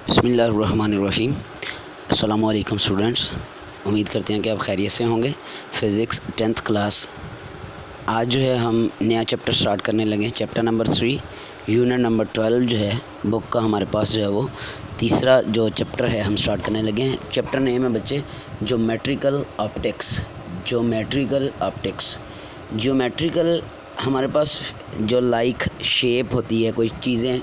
बिस्मिल्लाहिर्रहमानिर्रहीम। अस्सलामु अलैकुम स्टूडेंट्स, उम्मीद करते हैं कि आप खैरियत से होंगे। फ़िज़िक्स 10th क्लास, आज जो है हम नया चैप्टर स्टार्ट करने लगे। चैप्टर नंबर 3 यूनिट नंबर 12 जो है बुक का हमारे पास जो है वो तीसरा जो चैप्टर है हम स्टार्ट करने लगे हैं। चैप्टर नेम है बच्चे ज्योमेट्रिकल ऑप्टिक्स। ज्योमेट्रिकल हमारे पास जो लाइक शेप होती है, कोई चीज़ें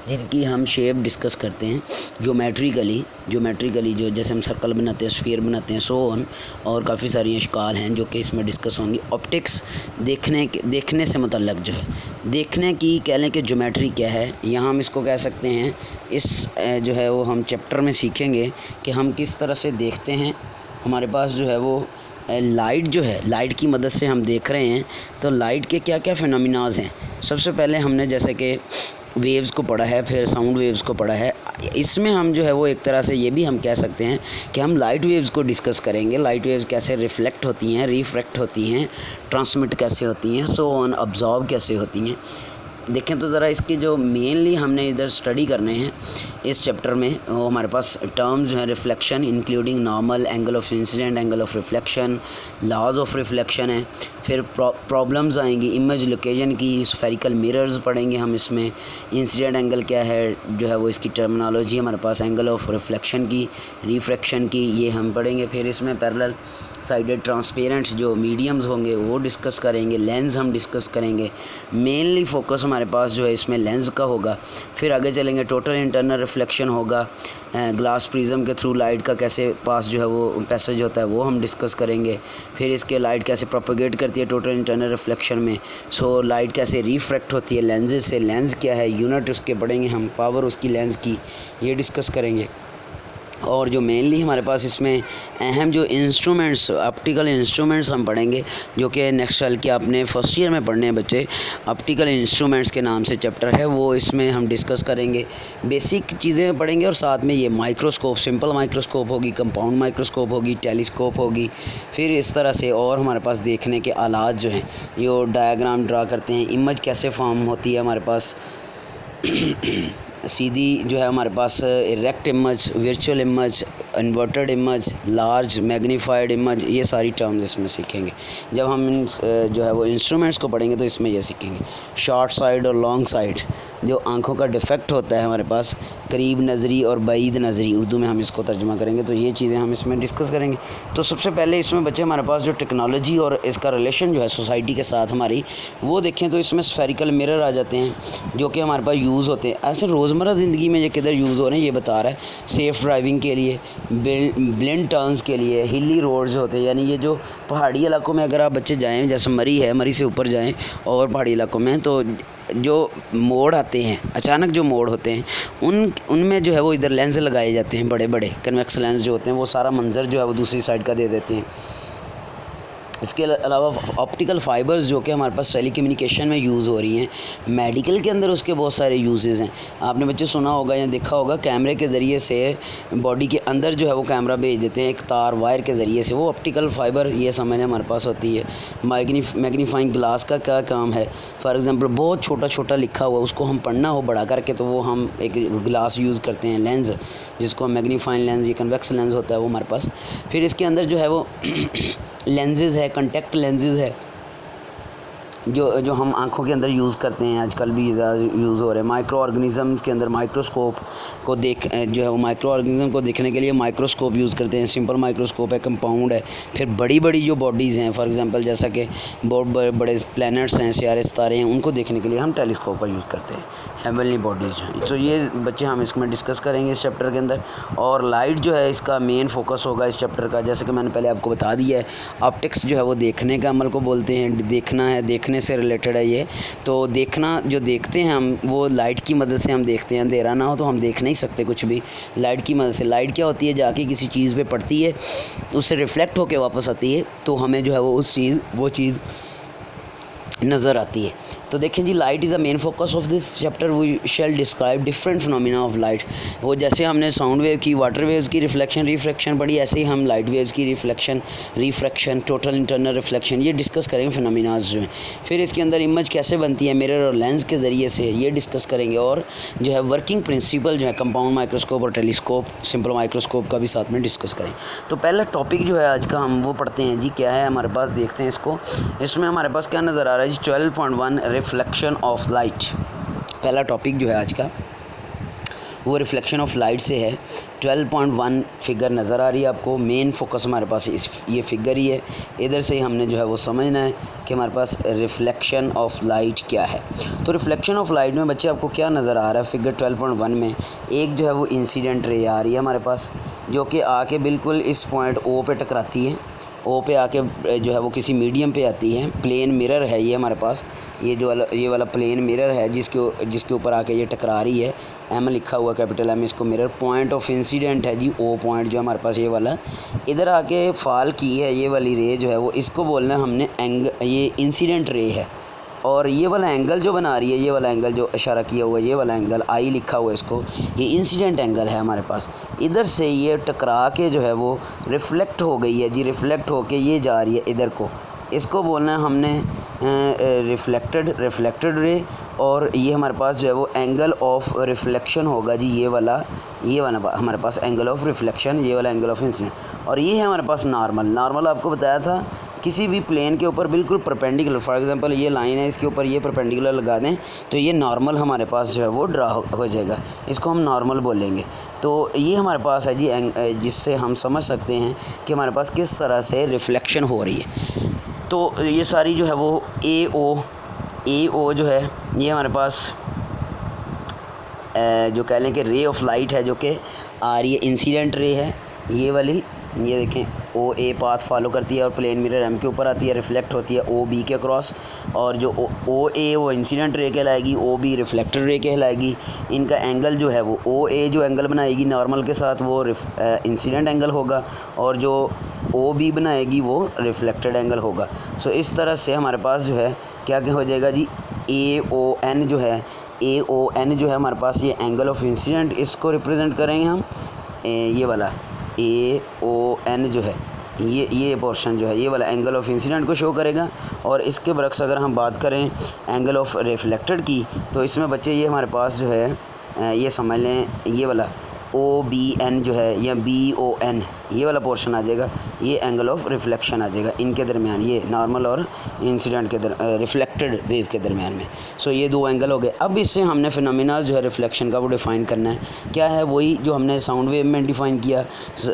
जिनकी हम शेप डिस्कस करते हैं ज्योमेट्रिकली जो जैसे हम सर्कल बनाते हैं, स्फीयर बनाते हैं, सो ऑन, और काफ़ी सारी अशकाल हैं जो कि इसमें डिस्कस होंगी। ऑप्टिक्स देखने से मुतल्लक जो है, देखने की कह लें कि ज्योमेट्री क्या है, यहाँ हम इसको कह सकते हैं। इस जो है वो हम चैप्टर में सीखेंगे कि हम किस तरह से देखते हैं। हमारे पास जो है वो लाइट जो है, लाइट की मदद से हम देख रहे हैं, तो लाइट के क्या क्या फिनोमिनाज हैं। सबसे पहले हमने जैसे कि वेव्स को पढ़ा है, फिर साउंड वेव्स को पढ़ा है। इसमें हम जो है वो एक तरह से ये भी हम कह सकते हैं कि हम लाइट वेव्स को डिस्कस करेंगे। लाइट वेव्स कैसे रिफ्लेक्ट होती हैं, रिफ्रैक्ट होती हैं, ट्रांसमिट कैसे होती हैं, सो ऑन, अब्जॉर्ब कैसे होती हैं। देखें तो ज़रा इसकी जो मेनली हमने इधर स्टडी करने हैं इस चैप्टर में, वो हमारे पास टर्म्स हैं। Reflection including normal, angle of incident, angle of reflection, laws of reflection है। फिर प्रॉब्लम्स आएंगी इमेज लोकेशन की, स्फेरिकल मिरर्स पढ़ेंगे हम इसमें। इंसिडेंट एंगल क्या है जो है वो इसकी टर्मिनोलॉजी हमारे पास, एंगल ऑफ रिफ्लेक्शन की, रिफ्रैक्शन की, ये हम पढ़ेंगे। फिर इसमें पैरेलल साइडेड ट्रांसपेरेंट जो मीडियम्स होंगे वो डिस्कस करेंगे। लेंस हम डिस्कस करेंगे। मेनली फोकस हमारे पास जो है इसमें लेंस का होगा। फिर आगे चलेंगे, टोटल इंटरनल रिफ्लेक्शन होगा, ग्लास प्रिज्म के थ्रू लाइट का कैसे पास जो है वो पैसेज होता है वो हम डिस्कस करेंगे। फिर इसके लाइट कैसे प्रोपेगेट करती है टोटल इंटरनल रिफ्लेक्शन में, सो लाइट कैसे रिफ्रैक्ट होती है लेंसेज से, लेंस क्या है, यूनिट उसके पढ़ेंगे हम, पावर उसकी लेंस की, ये डिस्कस करेंगे। और जो मेनली हमारे पास इसमें अहम जो इंस्ट्रूमेंट्स, ऑप्टिकल इंस्ट्रूमेंट्स हम पढ़ेंगे, जो कि नेक्स्ट साल के आपने फर्स्ट ईयर में पढ़ने हैं बच्चे। ऑप्टिकल इंस्ट्रूमेंट्स के नाम से चैप्टर है, वो इसमें हम डिस्कस करेंगे। बेसिक चीज़ें पढ़ेंगे और साथ में ये माइक्रोस्कोप, सिंपल माइक्रोस्कोप होगी, कंपाउंड माइक्रोस्कोप होगी, टेलीस्कोप होगी। फिर इस तरह से और हमारे पास देखने के आलात जो हैं, ये डायग्राम ड्रा करते हैं, इमेज कैसे फॉर्म होती है हमारे पास सीधी जो है हमारे पास, erect image, virtual image, inverted image, large magnified image, ये सारी टर्म्स इसमें सीखेंगे। जब हम इन जो है वो इंस्ट्रूमेंट्स को पढ़ेंगे तो इसमें ये सीखेंगे। शॉर्ट साइड और लॉन्ग साइड, जो आंखों का डिफेक्ट होता है हमारे पास, करीब नज़री और बईद नज़री, उर्दू में हम इसको तर्जुमा करेंगे, तो ये चीज़ें हम इसमें डिस्कस करेंगे। तो सबसे पहले इसमें बच्चे हमारे पास जो टेक्नोलॉजी और इसका रिलेशन जो है सोसाइटी के साथ हमारी, वो देखें तो इसमें स्फेरिकल मिरर आ जाते हैं जो कि हमारे पास यूज़ होते हैं। ऐसे रोज़मर्रा ज़िंदगी में ये किधर यूज़ हो रहे हैं ये बता रहा है। सेफ़ ड्राइविंग के लिए, ब्लिंड टर्न्स के लिए, हिली रोड्स होते हैं, यानी ये जो पहाड़ी इलाकों में अगर आप बच्चे जाएँ, जैसे मरी है, मरी से ऊपर जाएँ और पहाड़ी इलाकों में, तो जो मोड़ आते हैं, अचानक जो मोड़ होते हैं, उनमें जो है वो इधर लेंस लगाए जाते हैं, बड़े बड़े कन्वेक्स लेंस जो होते हैं, वो सारा मंजर जो है वो दूसरी साइड का दे देते हैं। इसके अलावा ऑप्टिकल फ़ाइबर्स जो कि हमारे पास टेली कम्युनिकेशन में यूज़ हो रही हैं, मेडिकल के अंदर उसके बहुत सारे यूजेस हैं। आपने बच्चे सुना होगा या देखा होगा, कैमरे के ज़रिए से बॉडी के अंदर जो है वो कैमरा भेज देते हैं एक तार वायर के ज़रिए से, वो ऑप्टिकल फ़ाइबर ये समझने हमारे पास होती है। मैग्नीफाइंग ग्लास का क्या काम है, फॉर एग्ज़ाम्पल बहुत छोटा छोटा लिखा हुआ, उसको हम पढ़ना हो बड़ा करके, तो वो हम एक ग्लास यूज़ करते हैं, लेंस, जिसको हम मैग्नीफाइंग लेंस, ये कन्वेक्स लेंस होता है वो हमारे पास। फिर इसके अंदर जो है वो लेंसेज है, कंटेक्ट लेंसेज है, जो हम आँखों के अंदर यूज़ करते हैं, आजकल भी ज़्यादा यूज़ हो रहे हैं। माइक्रो ऑर्गेनिज़म्स के अंदर माइक्रोस्कोप को जो है वो माइक्रो ऑर्गेनिज़म को देखने के लिए माइक्रोस्कोप यूज़ करते हैं। सिंपल माइक्रोस्कोप है, कंपाउंड है। फिर बड़ी बड़ी जो बॉडीज़ हैं, फॉर एग्जांपल जैसा कि बहुत बड़े प्लैनेट्स हैं, सियारे सितारे हैं, उनको देखने के लिए हम टेलीस्कोप का यूज़ करते हैं, हेवनली बॉडीज़। तो ये बच्चे हम इसमें डिस्कस करेंगे इस चैप्टर के अंदर। और लाइट जो है इसका मेन फोकस होगा इस चैप्टर का, जैसे कि मैंने पहले आपको बता दिया है। ऑप्टिक्स जो है वो देखने का अमल को बोलते हैं, देखना है, देखने से रिलेटेड है ये। तो देखना, जो देखते हैं हम, वो लाइट की मदद से हम देखते हैं। अंधेरा ना हो तो हम देख नहीं सकते कुछ भी, लाइट की मदद से। लाइट क्या होती है, जाके किसी चीज़ पे पड़ती है, उससे रिफ्लेक्ट होके वापस आती है, तो हमें जो है वो वो चीज़ नज़र आती है। तो देखें जी, light is a main focus of this chapter. We shall describe different phenomena of light. वो जैसे हमने साउंड वेव की, वाटर वेव्स की रिफ्लेक्शन रिफ्रैक्शन पढ़ी, ऐसे ही हम लाइट वेव्स की reflection refraction, total internal reflection, ये डिस्कस करेंगे फिनोमिनाज जो हैं। फिर इसके अंदर इमेज कैसे बनती है मिरर और लेंस के ज़रिए से, ये डिस्कस करेंगे। और जो है वर्किंग प्रिंसिपल जो है कंपाउंड माइक्रोस्कोप और टेलीस्कोप, सिंपल माइक्रोस्कोप का भी साथ में डिस्कस करें। तो पहला टॉपिक जो है आज का हम वो पढ़ते हैं जी, क्या है हमारे पास, देखते हैं इसको। इसमें हमारे पास क्या नज़र आ रहा है जी, 12.1 रिफ्लेक्शन ऑफ लाइट। पहला टॉपिक जो है आज का वो रिफ्लेक्शन ऑफ लाइट से है। 12.1 फिगर नज़र आ रही है आपको। मेन फोकस हमारे पास ये फिगर ही है। इधर से ही हमने जो है वो समझना है कि हमारे पास रिफ्लेक्शन ऑफ लाइट क्या है। तो रिफ्लेक्शन ऑफ लाइट में बच्चे आपको क्या नज़र आ रहा है फिगर 12.1 में, एक जो है वो इंसिडेंट रे आ रही है हमारे पास, जो कि आके बिल्कुल इस पॉइंट ओ पे टकराती है। ओ पे आके जो है वो किसी मीडियम पे आती है। प्लेन मिरर है ये हमारे पास, ये वाला प्लेन मिरर है जिसके ऊपर आके ये टकरा रही है। एम लिखा हुआ कैपिटल एम, इसको मिरर पॉइंट ऑफ इंसिडेंट है जी, ओ पॉइंट जो हमारे पास ये वाला इधर आके फॉल की है। ये वाली रे जो है वो, इसको बोलना है हमने ये इंसिडेंट रे है। और ये वाला एंगल जो बना रही है, ये वाला एंगल जो इशारा किया हुआ है, ये वाला एंगल आई लिखा हुआ है इसको, ये इंसिडेंट एंगल है हमारे पास। इधर से ये टकरा के जो है वो रिफ़्लेक्ट हो गई है जी, रिफ़्लेक्ट होके ये जा रही है इधर को। इसको बोलना है हमने रिफ्लेक्टेड रे। और ये हमारे पास जो है वो एंगल ऑफ रिफ्लेक्शन होगा जी, ये वाला हमारे पास एंगल ऑफ रिफ्लेक्शन, ये वाला एंगल ऑफ इंसिडेंट। और ये है हमारे पास नॉर्मल आपको बताया था, किसी भी प्लेन के ऊपर बिल्कुल परपेंडिकुलर। फॉर एग्जांपल ये लाइन है, इसके ऊपर ये परपेंडिकुलर लगा दें तो ये नॉर्मल हमारे पास जो है वो ड्रा हो जाएगा, इसको हम नॉर्मल बोलेंगे। तो ये हमारे पास है जी, जिससे हम समझ सकते हैं कि हमारे पास किस तरह से रिफ्लेक्शन हो रही है। तो ये सारी जो है वो ए ओ जो है ये हमारे पास जो कह लें कि रे ऑफ लाइट है, जो कि आ रही है, इंसिडेंट रे है ये वाली। ये देखें, ओ ए पाथ फॉलो करती है और प्लेन मिरर एम के ऊपर आती है, रिफ्लेक्ट होती है ओ बी के क्रॉस। और जो ओ ए वो इंसिडेंट रे कहलाएगी, ओ बी रिफ्लेक्टेड रे कहलाएगी। इनका एंगल जो है वो ओ ए जो एंगल बनाएगी नॉर्मल के साथ वो इंसिडेंट एंगल होगा, और जो ओ बी बनाएगी वो रिफ्लेक्टेड एंगल होगा। सो इस तरह से हमारे पास जो है क्या हो जाएगा जी, ए ओ एन जो है हमारे पास ये एंगल ऑफ इंसिडेंट, इसको रिप्रेजेंट करेंगे हम। ये वाला ए ओ एन जो है ये पोर्शन जो है ये वाला एंगल ऑफ इंसिडेंट को शो करेगा। और इसके बरक्स अगर हम बात करें एंगल ऑफ रिफ्लेक्टेड की, तो इसमें बच्चे ये हमारे पास जो है ये समझ लें, ये वाला ओ बी एन जो है या बी ओ एन, ये वाला पोर्शन आ जाएगा, ये एंगल ऑफ रिफ्लेक्शन आ जाएगा इनके दरमियान, ये नॉर्मल और इंसिडेंट के रिफ्लेक्टेड वेव के दरमियान में। सो ये दो एंगल हो गए। अब इससे हमने फिनोमिनाज जो है रिफ्लेक्शन का वो डिफ़ाइन करना है। क्या है, वही जो हमने साउंड वेव में डिफ़ाइन किया,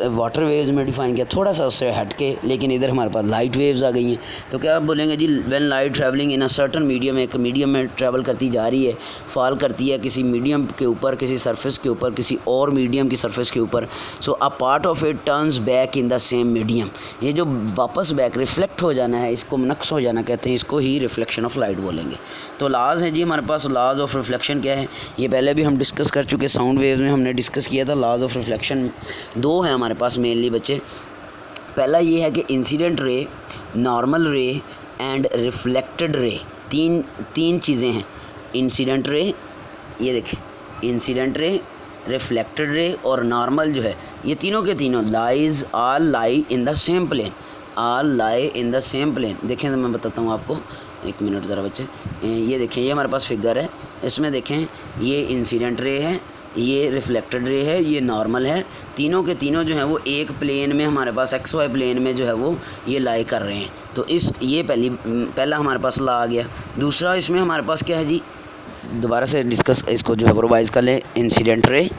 वाटर वेव्स में डिफ़ाइन किया, थोड़ा सा उससे हट के, लेकिन इधर हमारे पास लाइट वेव्स आ गई हैं। तो क्या आप बोलेंगे जी, when light travelling in a certain medium, एक मीडियम में ट्रैवल करती जा रही है, फॉल करती है किसी मीडियम के ऊपर, किसी सरफेस के ऊपर, किसी और मीडियम की सरफेस के ऊपर। So a part of it turns back in the same medium. ये जो वापस बैक रिफ्लेक्ट हो जाना है, इसको नक्स हो जाना कहते हैं, इसको ही रिफ्लेक्शन ऑफ लाइट बोलेंगे। तो लाज है जी हमारे पास, लाज ऑफ रिफ्लेक्शन क्या है, ये पहले भी हम डिस्कस कर चुके, साउंड वेव्स में हमने डिस्कस किया था। लाज ऑफ रिफ्लेक्शन दो है हमारे पास मेनली बच्चे। पहला ये है कि इंसिडेंट रे, नॉर्मल रे एंड रिफ्लेक्टेड रे, तीन चीज़ें हैं। इंसिडेंट रे, ये देखें, इंसिडेंट रे, रिफ्लेक्टेड रे और नॉर्मल जो है, ये तीनों के तीनों all lie in the same plane, all lie in the same plane. देखें तो मैं बताता हूँ आपको, एक मिनट ज़रा बच्चे। ये देखें, ये हमारे पास फिगर है, इसमें देखें ये इंसिडेंट रे है, ये रिफ्लेक्टेड रे है, ये नॉर्मल है। तीनों के तीनों जो हैं वो एक प्लेन में हमारे पास एक्स वाई प्लेन में जो है वो ये लाई कर रहे हैं। तो ये पहला हमारे पास ला आ गया। दूसरा इसमें हमारे पास क्या है जी, दोबारा से डिस्कस इसको जो है रिवाइज कर लें। इंसिडेंट रे,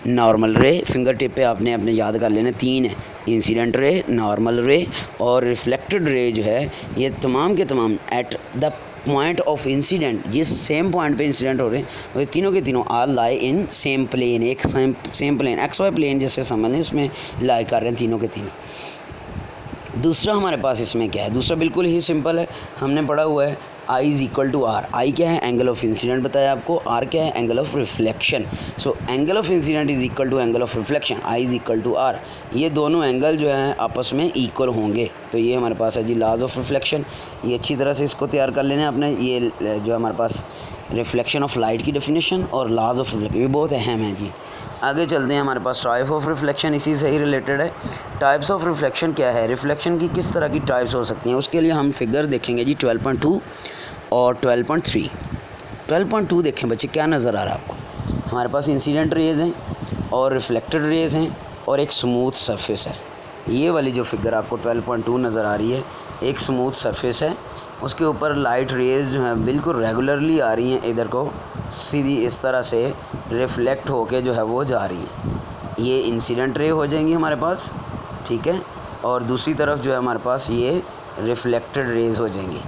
नॉर्मल रे, फिंगर टिप पे आपने अपने याद कर लेना, तीन है, इंसिडेंट रे, नॉर्मल रे और रिफ्लेक्टेड रे जो है, ये तमाम के तमाम at the point of incident, जिस सेम पॉइंट पे इंसिडेंट हो रहे हैं, वो तीनों के तीनों all lie in same plane, एक same plane x y plane जैसे समझ लें, उसमें लाई कर रहे हैं तीनों के तीनों। दूसरा हमारे पास इसमें क्या है, दूसरा बिल्कुल ही सिंपल है, हमने पढ़ा हुआ है आई इज़ इक्वल टू आर। आई क्या है, एंगल ऑफ इंसिडेंट बताया आपको, आर क्या है, angle of reflection. So angle of incident is equal to angle of reflection, I is equal to R. ये दोनों एंगल जो हैं आपस में इक्वल होंगे। तो ये हमारे पास है जी लॉज ऑफ रिफ्लेक्शन। ये अच्छी तरह से इसको तैयार कर लेना आपने। ये जो हमारे पास रिफ्लेक्शन ऑफ लाइट की डेफिनेशन और लॉज ऑफ रिफ्लेक्शन, ये बहुत अहम है जी। आगे चलते हैं, हमारे पास टाइप ऑफ रिफ्लेक्शन इसी से ही रिलेटेड है। टाइप्स ऑफ रिफ्लेक्शन क्या है, रिफ्लेक्शन की किस तरह की टाइप्स हो सकती हैं, उसके लिए हम फिगर देखेंगे जी 12.2 और 12.3। 12.2 देखें बच्चे, क्या नज़र आ रहा है आपको, हमारे पास इंसिडेंट रेज़ हैं और रिफ्लेक्टेड रेज़ हैं और एक स्मूथ सरफेस है। ये वाली जो फिगर आपको 12.2 नज़र आ रही है, एक स्मूथ सरफेस है, उसके ऊपर लाइट रेज़ जो हैं बिल्कुल रेगुलरली आ रही हैं, इधर को सीधी इस तरह से रिफ़्लेक्ट होके जो है वो जा रही हैं। ये इंसिडेंट रे हो जाएंगी हमारे पास, ठीक है, और दूसरी तरफ जो है हमारे पास ये रिफ़्लेक्टेड रेज़ हो जाएंगी।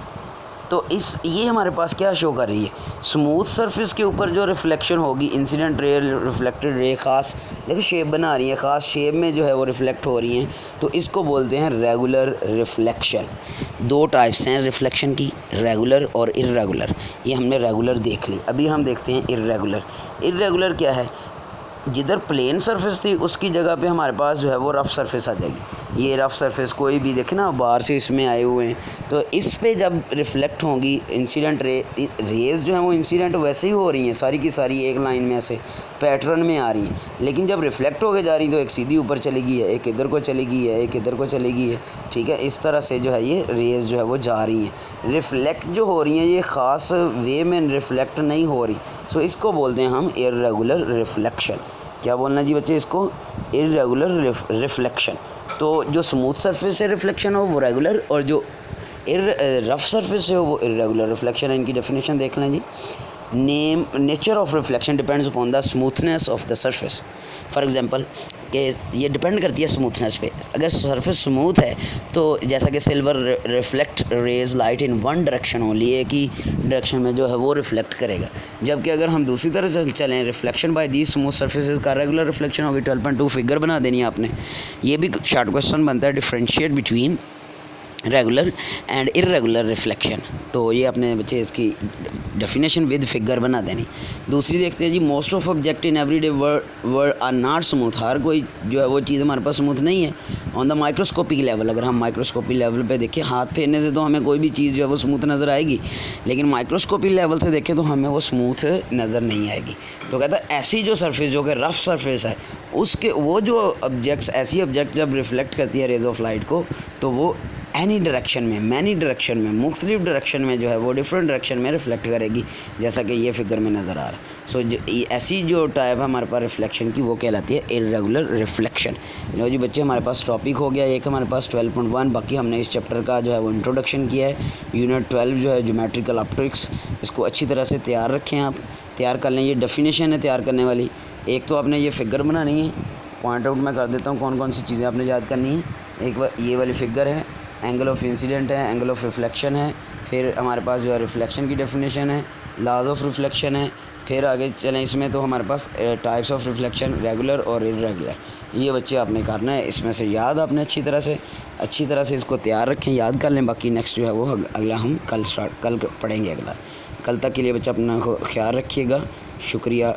तो ये हमारे पास क्या शो कर रही है, स्मूथ सरफेस के ऊपर जो रिफ्लेक्शन होगी, इंसिडेंट रे रिफ्लेक्टेड रे ख़ास देखो शेप बना रही है, ख़ास शेप में जो है वो रिफ्लेक्ट हो रही हैं, तो इसको बोलते हैं रेगुलर रिफ्लेक्शन। दो टाइप्स हैं रिफ्लेक्शन की, रेगुलर और इर्रेगुलर। ये हमने रेगुलर देख ली, अभी हम देखते हैं इर्रेगुलर। इर्रेगुलर क्या है, जिधर प्लेन सरफेस थी उसकी जगह पे हमारे पास जो है वो रफ़ सरफेस आ जाएगी। ये रफ़ सरफेस कोई भी देखे ना, बाहर से इसमें आए हुए हैं, तो इस पे जब रिफ़्लेक्ट होंगी इंसिडेंट रेज़ जो हैं वो इंसिडेंट वैसे ही हो रही हैं, सारी की सारी एक लाइन में ऐसे पैटर्न में आ रही हैं, लेकिन जब रिफ़्लेक्ट होके जा रही हैं तो एक सीधी ऊपर चली गई है, एक इधर को चली गई है, एक इधर को चली गई है, ठीक है। इस तरह से जो है ये रेज़ जो है वो जा रही हैं। रिफ़्लेक्ट जो हो रही हैं ये ख़ास वे में रिफ़्लेक्ट नहीं हो रही, सो इसको बोलते हैं हम इर्रेगुलर रिफ़्लेक्शन। क्या बोलना जी बच्चे इसको, इर्रेगुलर रिफ्लेक्शन। तो जो स्मूथ सरफेस से रिफ्लेक्शन हो वो रेगुलर, और जो रफ़ सरफेस से हो वो इर्रेगुलर रिफ्लेक्शन है। इनकी डेफिनेशन देख लें जी। Nature of reflection depends upon the smoothness of the surface. For example कि ये डिपेंड करती है स्मूथनेस पे। अगर सरफेस स्मूथ है तो जैसा कि silver reflect rays light in one direction only, एक ही डायरेक्शन में जो है वो रिफ्लेक्ट करेगा। जबकि अगर हम दूसरी तरफ चलें, reflection by the smooth surfaces का रेगुलर रिफ्लेक्शन होगी। 12.2 फिगर बना देनी है आपने। ये भी शॉर्ट क्वेश्चन बनता है, differentiate between regular and irregular reflection. तो ये अपने बच्चे इसकी डेफिनेशन विद फिगर बना देनी। दूसरी देखते हैं जी, most of object in everyday world are not smooth. हर कोई जो है वो चीज़ हमारे पास स्मूथ नहीं है। ऑन द माइक्रोस्कोपिक लेवल, अगर हम माइक्रोस्कोपिक लेवल पे देखें, हाथ फेरने से तो हमें कोई भी चीज़ जो है वो स्मूथ नज़र आएगी, लेकिन माइक्रोस्कोपिक लेवल से देखें तो हमें वो स्मूथ नज़र नहीं आएगी। तो कहता है ऐसी जो सरफेस जो कि रफ़ सरफेस है, उसके वो जो ऑब्जेक्ट्स, ऐसी ऑब्जेक्ट जब रिफ्लेक्ट करती है रेज ऑफ लाइट को, तो वो एनी डायरेक्शन में, मैनी डायरेक्शन में, मुख्तलिफ डायरेक्शन में जो है वो डिफरेंट डायरेक्शन में रिफ्लेक्ट करेगी, जैसा कि ये फिगर में नज़र आ रहा है। सो ऐसी जो टाइप है हमारे पास रिफ्लेक्शन की, वो कहलाती है इर्रेगुलर रिफ्लेक्शन। लो जी बच्चे, हमारे पास टॉपिक हो गया एक हमारे पास 12.1। बाकी हमने इस चैप्टर का जो है वो इंट्रोडक्शन किया है। यूनिट 12 जो है ज्योमेट्रिकल ऑप्टिक्स, इसको अच्छी तरह से तैयार रखें, आप तैयार कर लें। ये डेफिनेशन है तैयार करने वाली। एक तो आपने ये फिगर बनानी है, पॉइंट आउट मैं कर देता हूँ कौन कौन सी चीज़ें आपने याद करनी है। एक ये वाली फिगर है, एंगल ऑफ इंसिडेंट है, एंगल ऑफ रिफ्लेक्शन है, फिर हमारे पास जो है रिफ्लेक्शन की डेफिनेशन है, लॉज ऑफ रिफ्लेक्शन है, फिर आगे चलें इसमें तो हमारे पास टाइप्स ऑफ रिफ्लेक्शन रेगुलर और इर्रेगुलर। ये बच्चे आपने करना है, इसमें से याद आपने अच्छी तरह से इसको तैयार रखें, याद कर लें। बाकी नेक्स्ट जो है वो अगला हम कल पढ़ेंगे अगला। कल तक के लिए बच्चा अपना ख्याल रखिएगा। शुक्रिया।